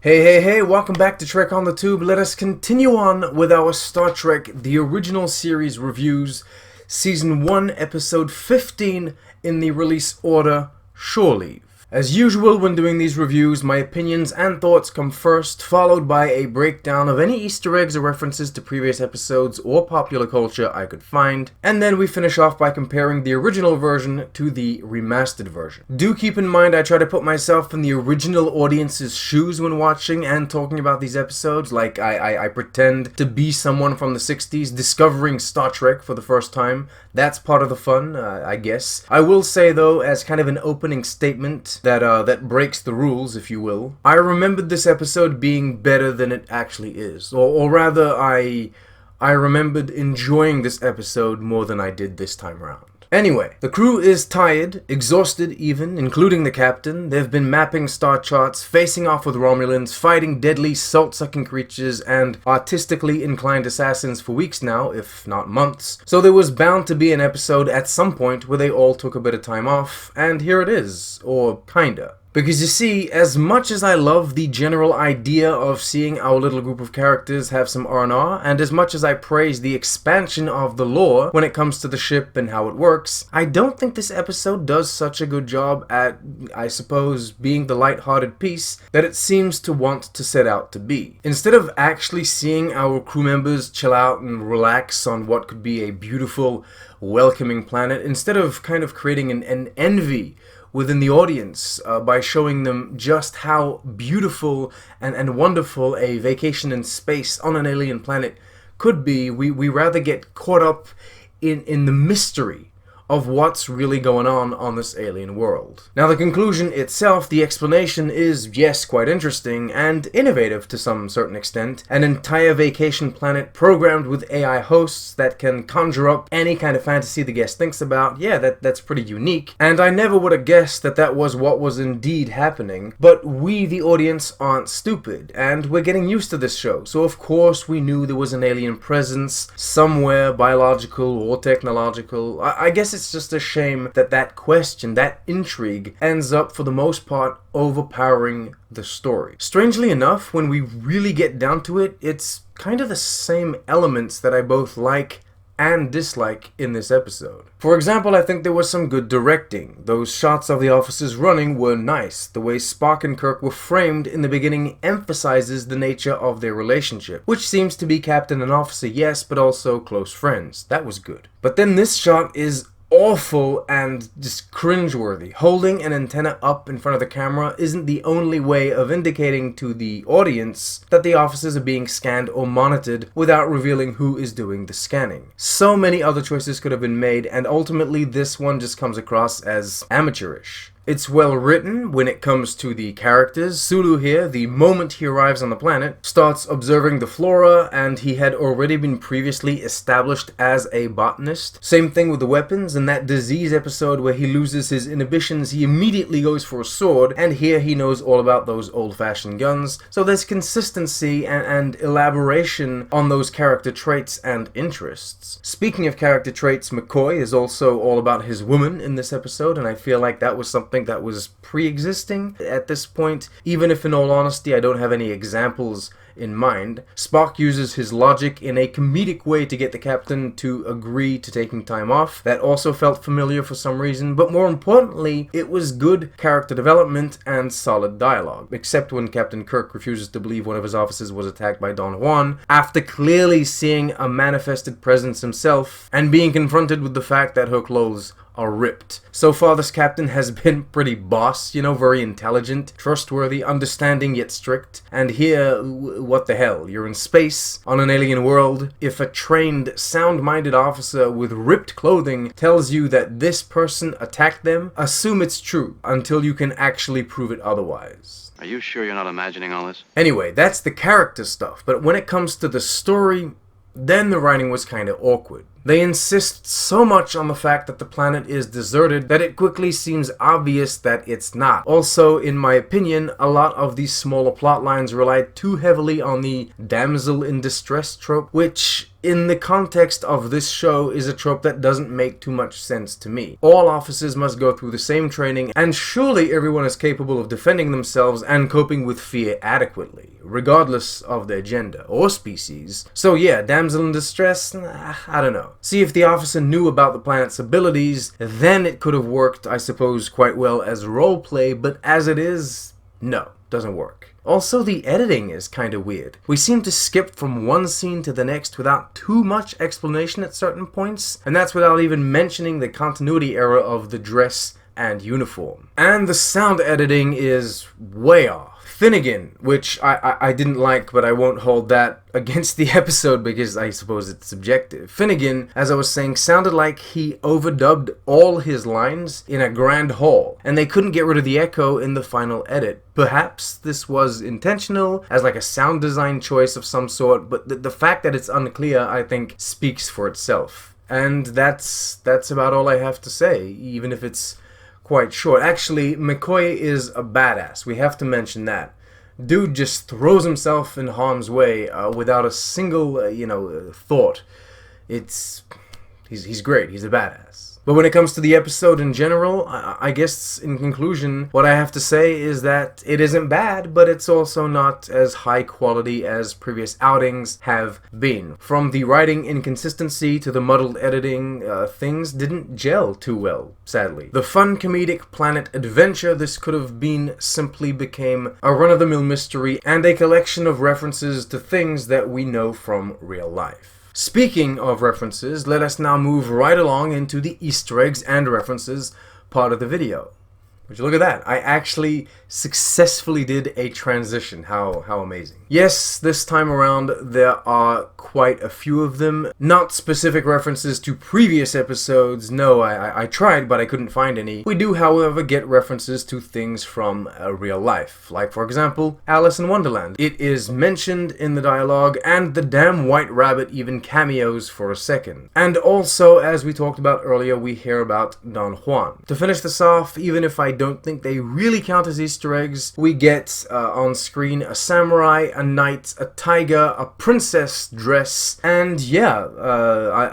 Hey, welcome back to Trek on the Tube. Let us continue on with our Star Trek The Original Series reviews, Season 1, Episode 15 in the release order, Shore Leave. As usual when doing these reviews, my opinions and thoughts come first, followed by a breakdown of any Easter eggs or references to previous episodes or popular culture I could find, and then we finish off by comparing the original version to the remastered version. Do keep in mind I try to put myself in the original audience's shoes when watching and talking about these episodes, like I pretend to be someone from the 60s discovering Star Trek for the first time. That's part of the fun, I guess. I will say though, as kind of an opening statement, that breaks the rules, if you will, I remembered this episode being better than it actually is. Or rather, I remembered enjoying this episode more than I did this time around. Anyway, the crew is tired, exhausted even, including the captain. They've been mapping star charts, facing off with Romulans, fighting deadly salt-sucking creatures and artistically inclined assassins for weeks now, if not months. So there was bound to be an episode at some point where they all took a bit of time off, and here it is, or kinda. Because you see, as much as I love the general idea of seeing our little group of characters have some R&R, and as much as I praise the expansion of the lore when it comes to the ship and how it works, I don't think this episode does such a good job at, I suppose, being the light-hearted piece that it seems to want to set out to be. Instead of actually seeing our crew members chill out and relax on what could be a beautiful, welcoming planet, instead of kind of creating an envy within the audience by showing them just how beautiful and wonderful a vacation in space on an alien planet could be, we rather get caught up in the mystery of what's really going on this alien world. Now the conclusion itself, the explanation is, yes, quite interesting and innovative to some certain extent. An entire vacation planet programmed with AI hosts that can conjure up any kind of fantasy the guest thinks about. Yeah, that's pretty unique. And I never would have guessed that was what was indeed happening. But we, the audience, aren't stupid, and we're getting used to this show. So of course we knew there was an alien presence somewhere, biological or technological. I guess it's just a shame that question, that intrigue, ends up for the most part overpowering the story. Strangely enough, when we really get down to it, it's kind of the same elements that I both like and dislike in this episode. For example, I think there was some good directing. Those shots of the officers running were nice. The way Spock and Kirk were framed in the beginning emphasizes the nature of their relationship, which seems to be captain and officer, yes, but also close friends. That was good. But then this shot is awful and just cringeworthy. Holding an antenna up in front of the camera isn't the only way of indicating to the audience that the officers are being scanned or monitored without revealing who is doing the scanning. So many other choices could have been made, and ultimately this one just comes across as amateurish. It's well written when it comes to the characters. Sulu here, the moment he arrives on the planet, starts observing the flora, and he had already been previously established as a botanist. Same thing with the weapons. In that disease episode where he loses his inhibitions, he immediately goes for a sword, and here he knows all about those old-fashioned guns. So there's consistency and elaboration on those character traits and interests. Speaking of character traits, McCoy is also all about his woman in this episode, and I feel like that was something that was pre-existing at this point, even if in all honesty I don't have any examples in mind. Spock uses his logic in a comedic way to get the captain to agree to taking time off. That also felt familiar for some reason, but more importantly, it was good character development and solid dialogue, except when Captain Kirk refuses to believe one of his officers was attacked by Don Juan, after clearly seeing a manifested presence himself and being confronted with the fact that her clothes are ripped. So far this captain has been pretty boss, very intelligent, trustworthy, understanding yet strict. And here, what the hell, you're in space, on an alien world. If a trained, sound-minded officer with ripped clothing tells you that this person attacked them, assume it's true, until you can actually prove it otherwise. Are you sure you're not imagining all this? Anyway, that's the character stuff, but when it comes to the story, then the writing was kinda awkward. They insist so much on the fact that the planet is deserted that it quickly seems obvious that it's not. Also, in my opinion, a lot of these smaller plot lines relied too heavily on the damsel in distress trope, which in the context of this show, is a trope that doesn't make too much sense to me. All officers must go through the same training, and surely everyone is capable of defending themselves and coping with fear adequately, regardless of their gender or species. So yeah, damsel in distress, I don't know. See, if the officer knew about the planet's abilities, then it could have worked, I suppose, quite well as roleplay, but as it is, no, doesn't work. Also, the editing is kinda weird. We seem to skip from one scene to the next without too much explanation at certain points, and that's without even mentioning the continuity error of the dress and uniform. And the sound editing is way off. Finnegan, which I didn't like, but I won't hold that against the episode because I suppose it's subjective. Finnegan, as I was saying, sounded like he overdubbed all his lines in a grand hall, and they couldn't get rid of the echo in the final edit. Perhaps this was intentional, as like a sound design choice of some sort, but the fact that it's unclear, I think, speaks for itself. And that's about all I have to say, even if it's quite short. Actually, McCoy is a badass. We have to mention that. Dude just throws himself in harm's way without a single, thought. He's great. He's a badass. But when it comes to the episode in general, I guess in conclusion, what I have to say is that it isn't bad, but it's also not as high quality as previous outings have been. From the writing inconsistency to the muddled editing, things didn't gel too well, sadly. The fun comedic planet adventure this could have been simply became a run-of-the-mill mystery and a collection of references to things that we know from real life. Speaking of references, let us now move right along into the Easter eggs and references part of the video. Would you look at that? I actually successfully did a transition. How amazing. Yes, this time around there are quite a few of them. Not specific references to previous episodes. No, I tried, but I couldn't find any. We do, however, get references to things from real life. Like, for example, Alice in Wonderland. It is mentioned in the dialogue, and the damn white rabbit even cameos for a second. And also, as we talked about earlier, we hear about Don Juan. To finish this off, even if I don't think they really count as Easter eggs, we get on screen a samurai, a knight, a tiger, a princess dress, and yeah,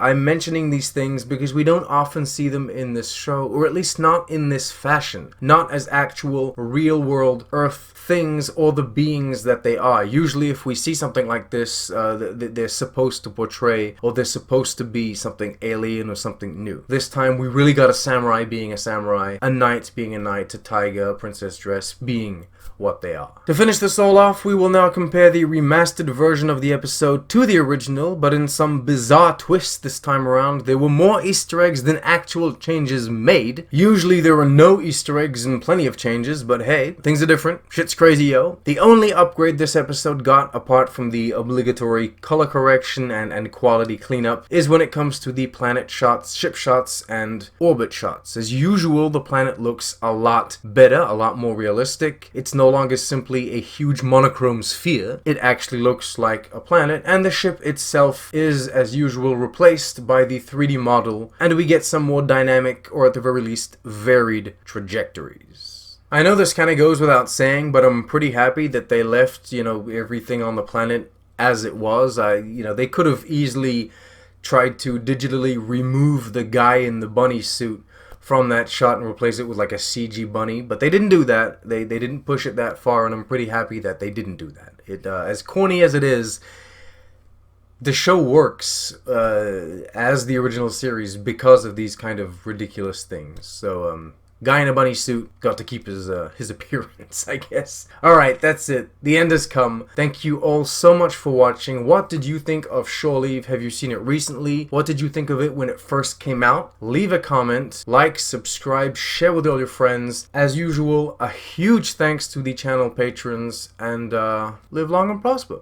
I'm mentioning these things because we don't often see them in this show, or at least not in this fashion, not as actual real-world Earth things or the beings that they are. Usually if we see something like this, they're supposed to portray, or they're supposed to be something alien or something new. This time we really got a samurai being a samurai, a knight being a knight, a tiger, a princess dress being what they are. To finish this all off, we will now compare the remastered version of the episode to the original, but in some bizarre twist this time around, there were more Easter eggs than actual changes made. Usually there are no Easter eggs and plenty of changes, but hey, things are different. Shit's crazy, yo. The only upgrade this episode got, apart from the obligatory color correction and quality cleanup, is when it comes to the planet shots, ship shots, and orbit shots. As usual, the planet looks a lot better, a lot more realistic. It's no longer simply a huge monochrome sphere. It actually looks like a planet, and the ship itself is, as usual, replaced by the 3D model, and we get some more dynamic, or at the very least, varied trajectories. I know this kind of goes without saying, but I'm pretty happy that they left, everything on the planet as it was. They could have easily tried to digitally remove the guy in the bunny suit from that shot and replace it with like a CG bunny, but they didn't do that. They didn't push it that far, and I'm pretty happy that they didn't do that. It as corny as it is, the show works as the original series because of these kind of ridiculous things. So guy in a bunny suit got to keep his appearance, I guess. Alright, that's it. The end has come. Thank you all so much for watching. What did you think of Shore Leave? Have you seen it recently? What did you think of it when it first came out? Leave a comment, like, subscribe, share with all your friends. As usual, a huge thanks to the channel patrons, and live long and prosper.